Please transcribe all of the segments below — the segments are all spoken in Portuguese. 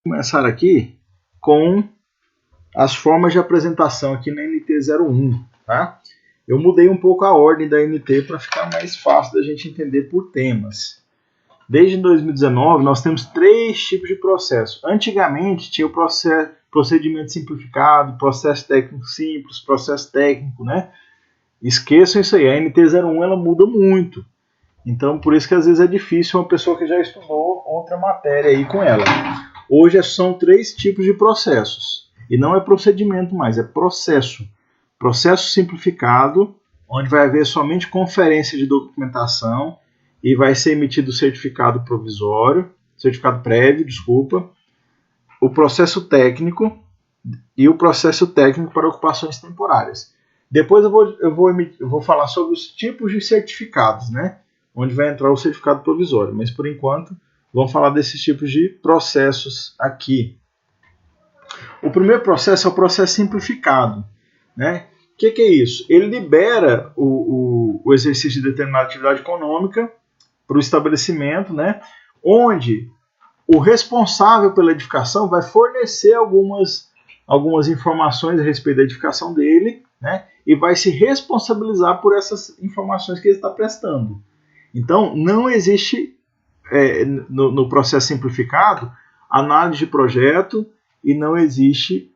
Começar aqui com as formas de apresentação aqui na NT01, tá? Eu mudei um pouco a ordem da NT para ficar mais fácil da gente entender por temas. Desde 2019 nós temos 3 tipos de processo. Antigamente tinha o procedimento simplificado, processo técnico simples, processo técnico, né? Esqueçam isso aí, a NT01 ela muda muito. Então por isso que às vezes é difícil uma pessoa que já estudou outra matéria aí com ela. Hoje são 3 tipos de processos. E não é procedimento mais, é processo. Processo simplificado, onde vai haver somente conferência de documentação e vai ser emitido o certificado prévio. O processo técnico e o processo técnico para ocupações temporárias. Depois eu vou falar sobre os tipos de certificados, né? Onde vai entrar o certificado provisório. Mas por enquanto, vamos falar desses tipos de processos aqui. O primeiro processo é o processo simplificado, né? O que é isso? Ele libera o exercício de determinada atividade econômica para o estabelecimento, né? Onde o responsável pela edificação vai fornecer algumas informações a respeito da edificação dele, né? E vai se responsabilizar por essas informações que ele está prestando. Então, não existe no processo simplificado análise de projeto e não existe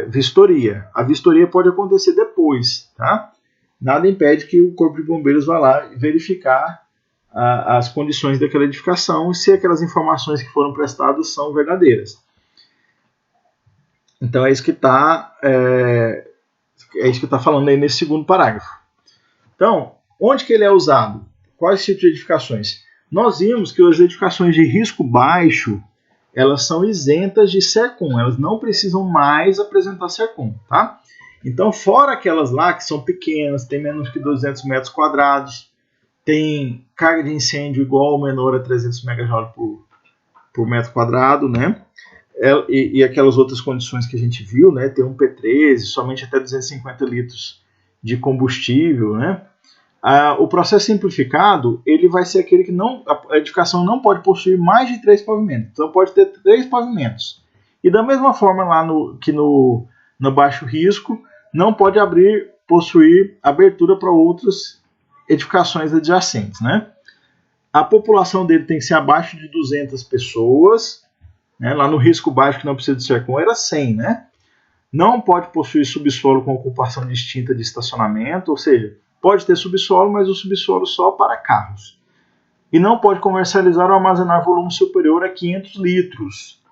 vistoria. A vistoria pode acontecer depois, tá? Nada impede que o Corpo de Bombeiros vá lá verificar as condições daquela edificação e se aquelas informações que foram prestadas são verdadeiras. Então é isso que está falando aí nesse segundo parágrafo. Então, onde que ele é usado? Quais tipos de edificações? Nós vimos que as edificações de risco baixo, elas são isentas de SERCOM, elas não precisam mais apresentar SERCOM, tá? Então, fora aquelas lá que são pequenas, tem menos que 200 metros quadrados, tem carga de incêndio igual ou menor a 300 MJ por metro quadrado, né? E aquelas outras condições que a gente viu, né? Tem um P13, somente até 250 litros de combustível, né? O processo simplificado, ele vai ser aquele que a edificação não pode possuir mais de 3 pavimentos. Então pode ter 3 pavimentos. E da mesma forma lá no baixo risco, não pode possuir abertura para outras edificações adjacentes, né? A população dele tem que ser abaixo de 200 pessoas, né? Lá no risco baixo, que não precisa de SERCOM, era 100, né? Não pode possuir subsolo com ocupação distinta de estacionamento, ou seja, pode ter subsolo, mas o subsolo só para carros. E não pode comercializar ou armazenar volume superior a 500 litros.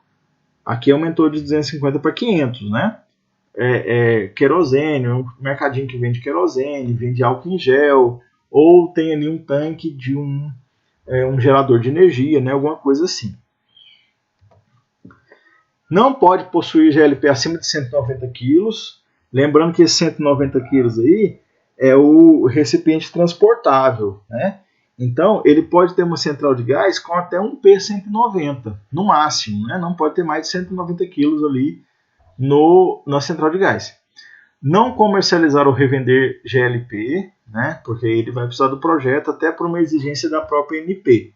Aqui aumentou de 250 para 500, né? Querosene, um mercadinho que vende querosene, vende álcool em gel, ou tem ali um tanque de um gerador de energia, né? Alguma coisa assim. Não pode possuir GLP acima de 190 kg. Lembrando que esses 190 kg aí é o recipiente transportável, né? Então, ele pode ter uma central de gás com até um P190, no máximo, né? Não pode ter mais de 190 kg ali na central de gás. Não comercializar ou revender GLP, né? Porque ele vai precisar do projeto até por uma exigência da própria ANP.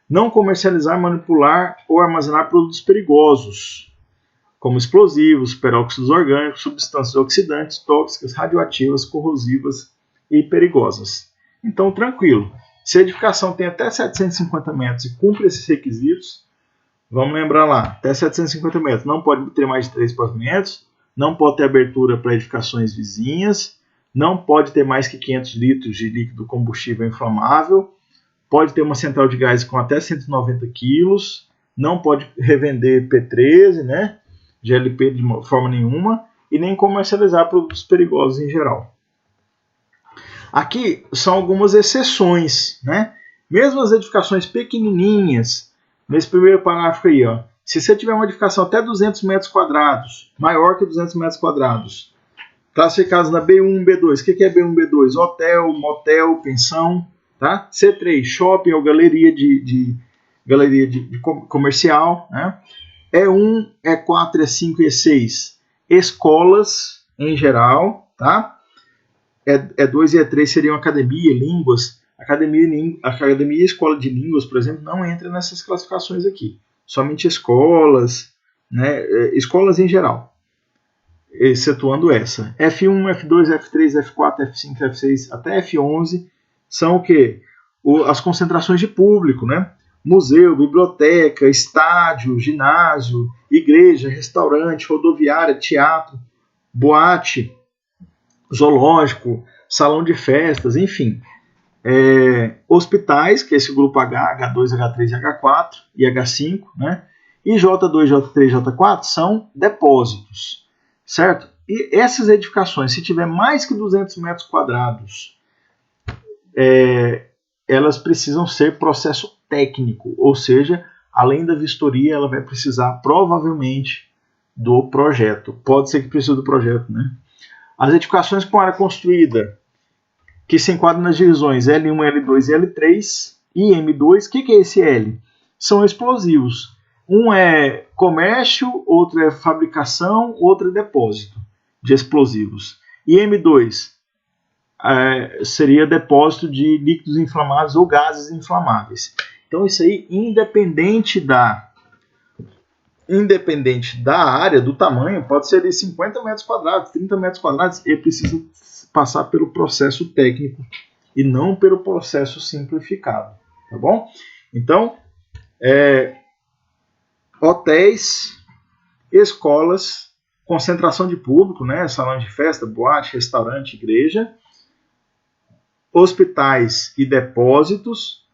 Não comercializar, manipular ou armazenar produtos perigosos, como explosivos, peróxidos orgânicos, substâncias oxidantes, tóxicas, radioativas, corrosivas e perigosas. Então, tranquilo. Se a edificação tem até 750 metros e cumpre esses requisitos, vamos lembrar lá, até 750 metros, não pode ter mais de 3 pavimentos, não pode ter abertura para edificações vizinhas, não pode ter mais que 500 litros de líquido combustível inflamável, pode ter uma central de gás com até 190 quilos, não pode revender P13, né? GLP de forma nenhuma, e nem comercializar produtos perigosos em geral. Aqui são algumas exceções, né? Mesmo as edificações pequenininhas, nesse primeiro parágrafo aí, ó, se você tiver uma edificação até 200 metros quadrados, maior que 200 metros quadrados, classificados na B1, B2, o que é B1, B2? Hotel, motel, pensão, tá? C3, shopping ou galeria de comercial, né? E1, E4, E5 e E6, escolas em geral, tá? E2 e E3 seriam academia, línguas. Academia e escola de línguas, por exemplo, não entra nessas classificações aqui, somente escolas, né, escolas em geral, excetuando essa. F1, F2, F3, F4, F5, F6, até F11 são o quê? As concentrações de público, né? Museu, biblioteca, estádio, ginásio, igreja, restaurante, rodoviária, teatro, boate, zoológico, salão de festas, enfim. Hospitais, que é esse grupo H, H2, H3, H4 e H5, né? E J2, J3, J4 são depósitos, certo? E essas edificações, se tiver mais que 200 metros quadrados, elas precisam ser processo técnico, ou seja, além da vistoria, ela vai precisar provavelmente do projeto. Pode ser que precise do projeto, né? As edificações com área construída que se enquadram nas divisões L1, L2 e L3 e M2. O que é esse L? São explosivos. Um é comércio, outro é fabricação, outro é depósito de explosivos. E M2 seria depósito de líquidos inflamáveis ou gases inflamáveis. Então isso aí, independente da área, do tamanho, pode ser de 50 metros quadrados, 30 metros quadrados, ele precisa passar pelo processo técnico e não pelo processo simplificado, tá bom? Então, hotéis, escolas, concentração de público, né? Salão de festa, boate, restaurante, igreja, hospitais e depósitos,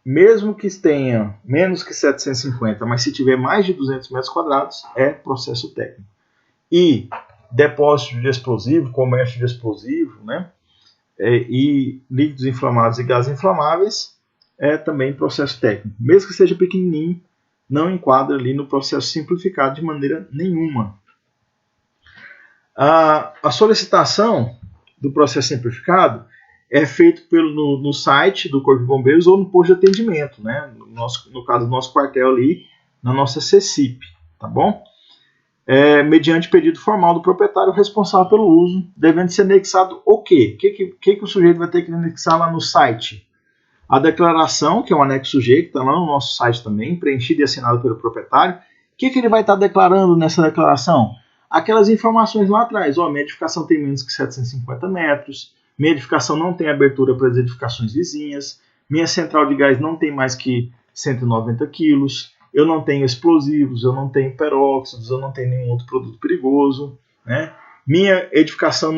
mesmo que tenha menos que 750, mas se tiver mais de 200 metros quadrados, é processo técnico. E depósito de explosivo, comércio de explosivo, né? E líquidos inflamáveis e gases inflamáveis é também processo técnico. Mesmo que seja pequenininho, não enquadra ali no processo simplificado de maneira nenhuma. A solicitação do processo simplificado é feito no site do Corpo de Bombeiros ou no posto de atendimento, né? No caso do nosso quartel ali, na nossa CECIP, tá bom? Mediante pedido formal do proprietário responsável pelo uso, devendo ser anexado o quê? O que o sujeito vai ter que anexar lá no site? A declaração, que é o anexo G, que está lá no nosso site também, preenchido e assinado pelo proprietário. O que ele vai estar declarando nessa declaração? Aquelas informações lá atrás. Minha edificação tem menos que 750 metros, minha edificação não tem abertura para as edificações vizinhas, minha central de gás não tem mais que 190 quilos, eu não tenho explosivos, eu não tenho peróxidos, eu não tenho nenhum outro produto perigoso, né? Minha edificação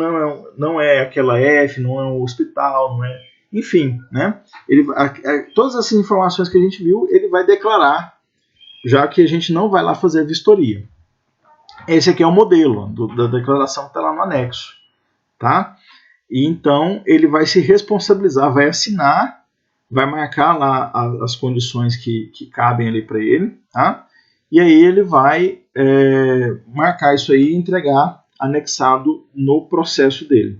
não é aquela F, não é um hospital, não é... Enfim, né? Todas essas informações que a gente viu, ele vai declarar, já que a gente não vai lá fazer a vistoria. Esse aqui é o modelo da declaração que está lá no anexo, tá? E então ele vai se responsabilizar, vai assinar, vai marcar lá as condições que cabem ali para ele, tá? E aí ele vai marcar isso aí e entregar anexado no processo dele.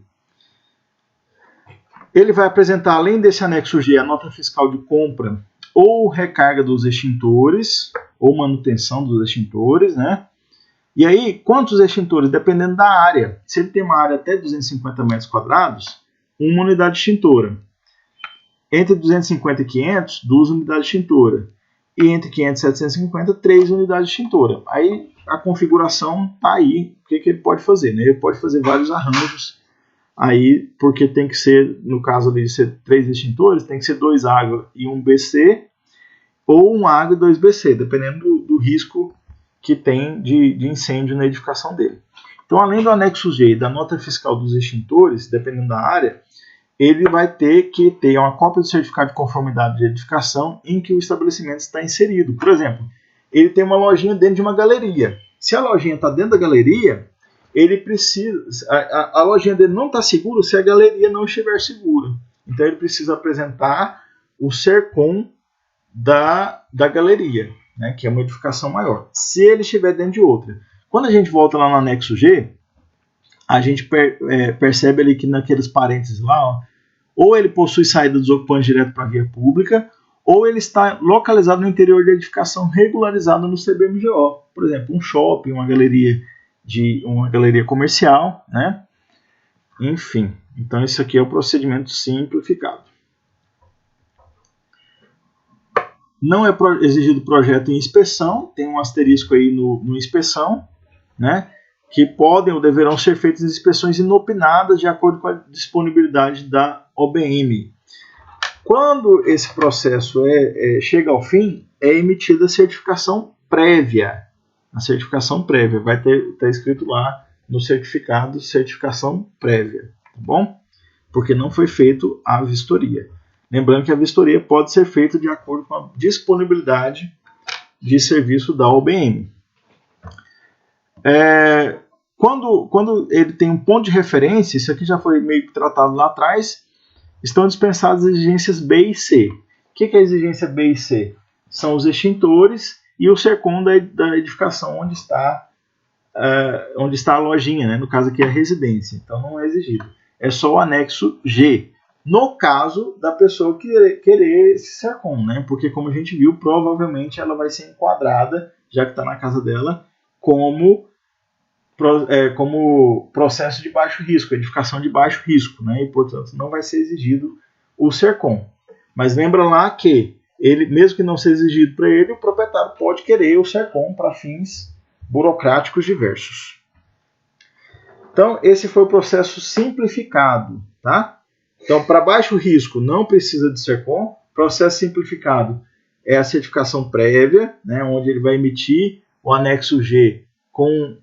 Ele vai apresentar, além desse anexo G, a nota fiscal de compra ou recarga dos extintores, ou manutenção dos extintores, né? E aí, quantos extintores? Dependendo da área. Se ele tem uma área até 250 metros quadrados, uma unidade extintora. Entre 250 e 500, 2 unidades extintora. E entre 500 e 750, 3 unidades extintora. Aí a configuração está aí. O que ele pode fazer? Né? Ele pode fazer vários arranjos. Aí, porque tem que ser, no caso de ser 3 extintores, tem que ser 2 água e 1 BC, ou 1 água e 2 BC, dependendo do risco que tem de incêndio na edificação dele. Então, além do anexo G e da nota fiscal dos extintores, dependendo da área, ele vai ter que ter uma cópia do certificado de conformidade de edificação em que o estabelecimento está inserido. Por exemplo, ele tem uma lojinha dentro de uma galeria. Se a lojinha está dentro da galeria, ele precisa, a lojinha dele não está segura se a galeria não estiver segura. Então ele precisa apresentar o SERCOM da galeria, né, que é uma edificação maior, se ele estiver dentro de outra. Quando a gente volta lá no anexo G, a gente percebe ali que naqueles parênteses lá, ó, ou ele possui saída dos ocupantes direto para a via pública, ou ele está localizado no interior de edificação regularizada no CBMGO. Por exemplo, um shopping, uma galeria comercial, né? Enfim, então isso aqui é o procedimento simplificado. Não é exigido projeto em inspeção, tem um asterisco aí no inspeção, né? Que podem ou deverão ser feitas inspeções inopinadas de acordo com a disponibilidade da OBM. Quando esse processo chega ao fim, é emitida a certificação prévia. A certificação prévia vai tá escrito lá no certificado, certificação prévia, tá bom? Porque não foi feito a vistoria. Lembrando que a vistoria pode ser feita de acordo com a disponibilidade de serviço da OBM. Quando ele tem um ponto de referência, isso aqui já foi meio que tratado lá atrás, estão dispensadas as exigências B e C. O que é a exigência B e C? São os extintores e o SERCOM da edificação onde está a lojinha, né? No caso aqui é a residência, então não é exigido. É só o anexo G, no caso da pessoa querer esse SERCOM, né? Porque como a gente viu, provavelmente ela vai ser enquadrada, já que está na casa dela, como processo de baixo risco, edificação de baixo risco, né? E portanto não vai ser exigido o SERCOM. Mas lembra lá que ele, mesmo que não seja exigido para ele, o proprietário pode querer o SERCOM para fins burocráticos diversos. Então esse foi o processo simplificado, tá? Então para baixo risco não precisa de SERCOM. Processo simplificado é a certificação prévia, né? Onde ele vai emitir o anexo G com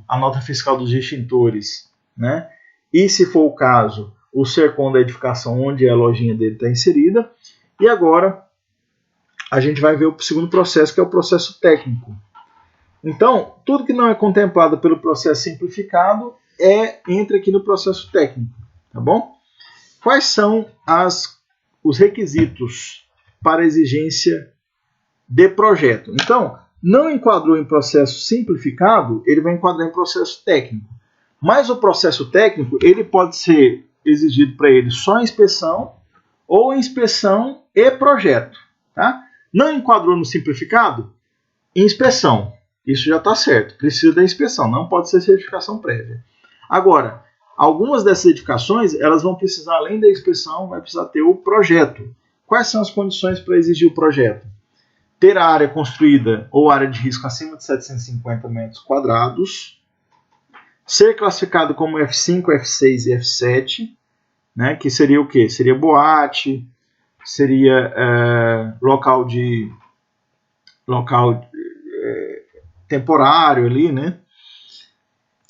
a nota fiscal dos extintores, né? E se for o caso, o SERCOM da edificação onde a lojinha dele está inserida. E agora a gente vai ver o segundo processo, que é o processo técnico. Então, tudo que não é contemplado pelo processo simplificado entra aqui no processo técnico, tá bom? Quais são os requisitos para exigência de projeto? Então, não enquadrou em processo simplificado, ele vai enquadrar em processo técnico. Mas o processo técnico, ele pode ser exigido para ele só inspeção ou inspeção e projeto. Tá? Não enquadrou no simplificado? Inspeção. Isso já está certo. Precisa da inspeção, não pode ser certificação prévia. Agora, algumas dessas edificações, elas vão precisar, além da inspeção, vai precisar ter o projeto. Quais são as condições para exigir o projeto? Ter a área construída ou área de risco acima de 750 metros quadrados, ser classificado como F5, F6 e F7, né, que seria o quê? Seria boate, seria local temporário ali, né?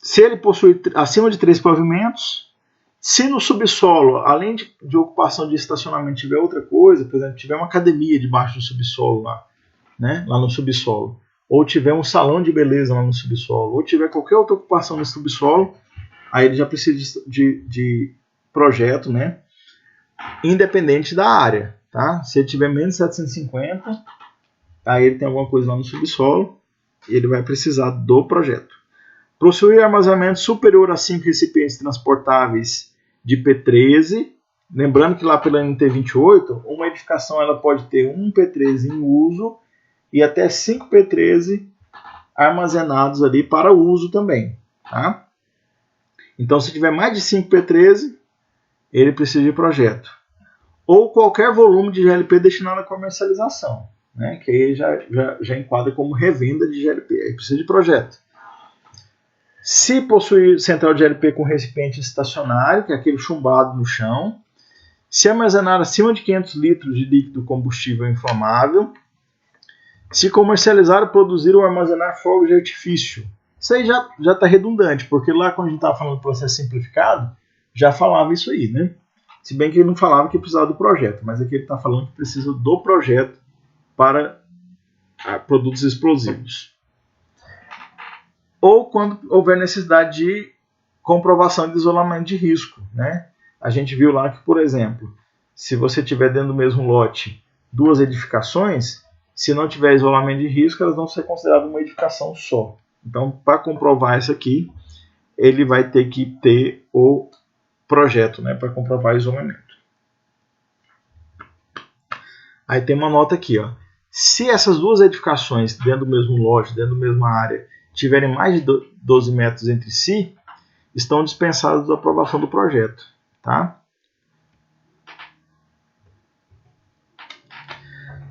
Se ele possui acima de 3 pavimentos, se no subsolo, além de ocupação de estacionamento, tiver outra coisa, por exemplo, tiver uma academia debaixo do subsolo lá, né, lá no subsolo, ou tiver um salão de beleza lá no subsolo, ou tiver qualquer outra ocupação no subsolo, aí ele já precisa de projeto, né, independente da área, tá? Se ele tiver menos de 750, aí ele tem alguma coisa lá no subsolo, e ele vai precisar do projeto. Possuir armazenamento superior a 5 recipientes transportáveis de P13, lembrando que lá pela NT28, uma edificação ela pode ter um P13 em uso e até 5 P13 armazenados ali para uso também. Tá? Então, se tiver mais de 5 P13, ele precisa de projeto. Ou qualquer volume de GLP destinado à comercialização, né? Que aí já enquadra como revenda de GLP, aí precisa de projeto. Se possuir central de GLP com recipiente estacionário, que é aquele chumbado no chão, se armazenar acima de 500 litros de líquido combustível inflamável, se comercializar, produzir ou armazenar fogos de artifício. Isso aí já está redundante, porque lá quando a gente estava falando do processo simplificado, já falava isso aí, né? Se bem que ele não falava que precisava do projeto, mas aqui ele está falando que precisa do projeto para produtos explosivos. Ou quando houver necessidade de comprovação de isolamento de risco, né? A gente viu lá que, por exemplo, se você tiver dentro do mesmo lote duas edificações, se não tiver isolamento de risco, elas vão ser consideradas uma edificação só. Então, para comprovar isso aqui, ele vai ter que ter o projeto, né, para comprovar o isolamento. Aí tem uma nota aqui, ó. Se essas duas edificações dentro do mesmo lote, dentro da mesma área, tiverem mais de 12 metros entre si, estão dispensadas da aprovação do projeto. Tá?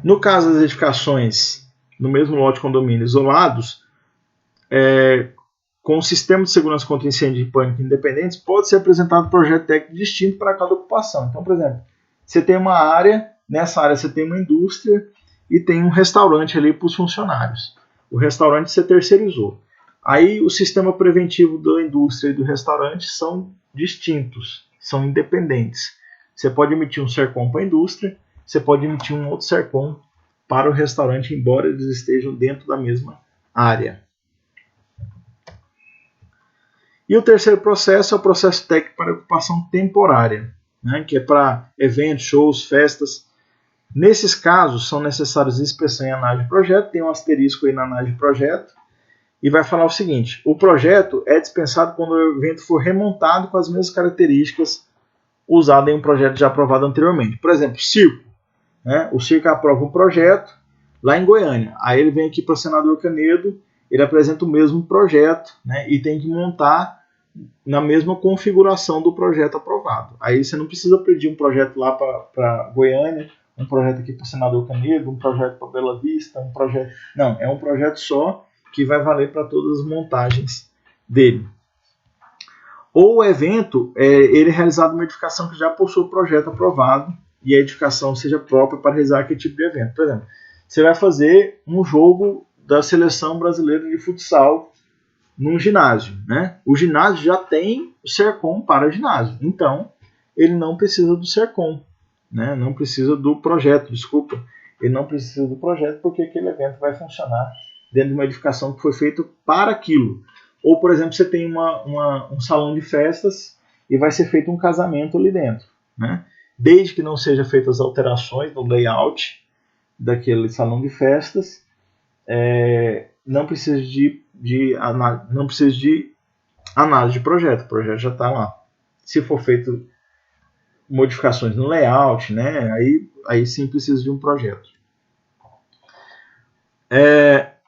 No caso das edificações no mesmo lote de condomínio isolados, com o sistema de segurança contra incêndio e pânico independentes, pode ser apresentado um projeto técnico distinto para cada ocupação. Então, por exemplo, você tem uma área, nessa área você tem uma indústria e tem um restaurante ali para os funcionários. O restaurante você terceirizou. Aí o sistema preventivo da indústria e do restaurante são distintos, são independentes. Você pode emitir um SERCOM para a indústria, você pode emitir um outro SERCOM para o restaurante, embora eles estejam dentro da mesma área. E o terceiro processo é o processo técnico para ocupação temporária, né, que é para eventos, shows, festas. Nesses casos, são necessários inspeção e análise de projeto. Tem um asterisco aí na análise de projeto. E vai falar o seguinte: o projeto é dispensado quando o evento for remontado com as mesmas características usadas em um projeto já aprovado anteriormente. Por exemplo, circo. Né? O circo aprova um projeto lá em Goiânia. Aí ele vem aqui para o senador Canedo, ele apresenta o mesmo projeto, né, e tem que montar na mesma configuração do projeto aprovado. Aí você não precisa pedir um projeto lá para Goiânia, um projeto aqui para o senador Canedo, um projeto para Bela Vista, um projeto... Não, é um projeto só que vai valer para todas as montagens dele. Ou o evento, ele é realizado uma edificação que já possui o projeto aprovado e a edificação seja própria para realizar aquele tipo de evento. Por exemplo, você vai fazer um jogo da seleção brasileira de futsal num ginásio, né? O ginásio já tem o SERCOM para ginásio, então ele não precisa do SERCOM, né? Não precisa do projeto, desculpa. Ele não precisa do projeto porque aquele evento vai funcionar dentro de uma edificação que foi feita para aquilo. Ou, por exemplo, você tem um salão de festas e vai ser feito um casamento ali dentro, né? Desde que não sejam feitas alterações no layout daquele salão de festas, não precisa de análise de projeto. O projeto já está lá. Se for feito modificações no layout, né, aí sim precisa de um projeto.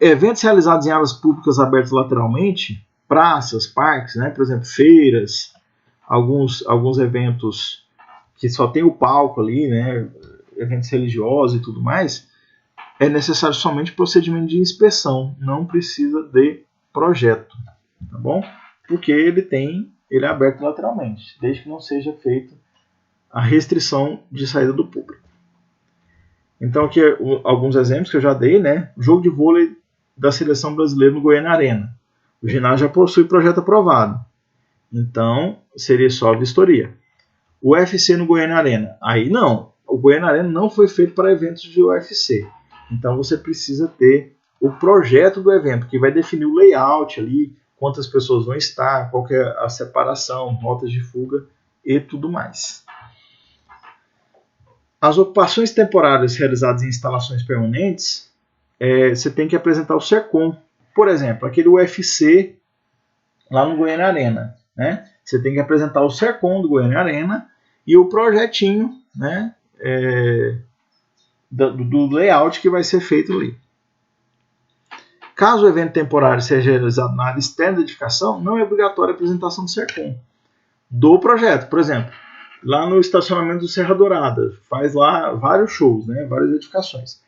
Eventos realizados em áreas públicas abertas lateralmente, praças, parques, né, por exemplo, feiras, alguns eventos que só tem o palco ali, né, eventos religiosos e tudo mais, é necessário somente procedimento de inspeção, não precisa de projeto, tá bom? Porque ele é aberto lateralmente, desde que não seja feita a restrição de saída do público. Então aqui alguns exemplos que eu já dei, né? Jogo de vôlei da seleção brasileira no Goiânia Arena. O ginásio já possui projeto aprovado, então seria só a vistoria. O UFC no Goiânia Arena, aí não, o Goiânia Arena não foi feito para eventos de UFC. Então você precisa ter o projeto do evento, que vai definir o layout ali, quantas pessoas vão estar, qual que é a separação, rotas de fuga e tudo mais. As ocupações temporárias realizadas em instalações permanentes, você tem que apresentar o SERCOM. Por exemplo, aquele UFC lá no Goiânia Arena, né? Você tem que apresentar o SERCOM do Goiânia Arena e o projetinho, né, do layout que vai ser feito ali. Caso o evento temporário seja realizado na área externa da edificação, não é obrigatória a apresentação do SERCOM do projeto. Por exemplo, lá no estacionamento do Serra Dourada, faz lá vários shows, né, várias edificações.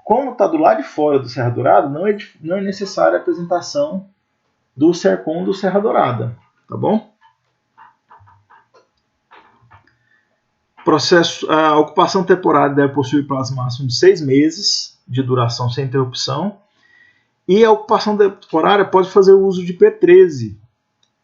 Como está do lado de fora do Serra Dourada, não é necessária a apresentação do SERCOM do Serra Dourada, tá bom? A ocupação temporária deve possuir prazo máximo de 6 meses de duração sem interrupção. E a ocupação temporária pode fazer o uso de P13,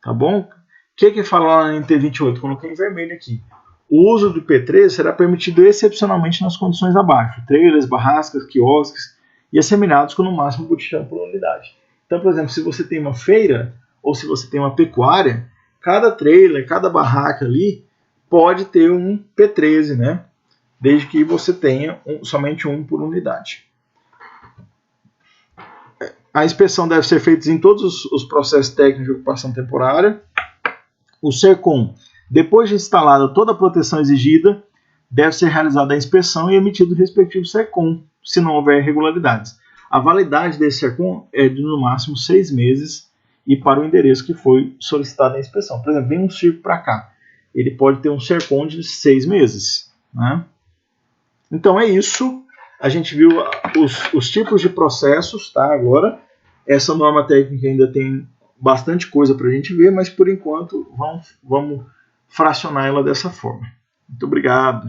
tá bom? O que fala lá na NT28? Coloquei em vermelho aqui. O uso do P13 será permitido excepcionalmente nas condições abaixo: trailers, barracas, quiosques e assemilados com no máximo botijão por unidade. Então, por exemplo, se você tem uma feira ou se você tem uma pecuária, cada trailer, cada barraca ali pode ter um P13, né? Desde que você tenha somente um por unidade. A inspeção deve ser feita em todos os processos técnicos de ocupação temporária. O SERCOM, depois de instalada toda a proteção exigida, deve ser realizada a inspeção e emitido o respectivo SERCOM, se não houver irregularidades. A validade desse SERCOM é de no máximo 6 meses e para o endereço que foi solicitado a inspeção. Por exemplo, vem um circo para cá, ele pode ter um SERCOM de 6 meses. Né? Então é isso. A gente viu os tipos de processos, tá? Agora, essa norma técnica ainda tem bastante coisa para a gente ver, mas por enquanto vamos fracionar ela dessa forma. Muito obrigado.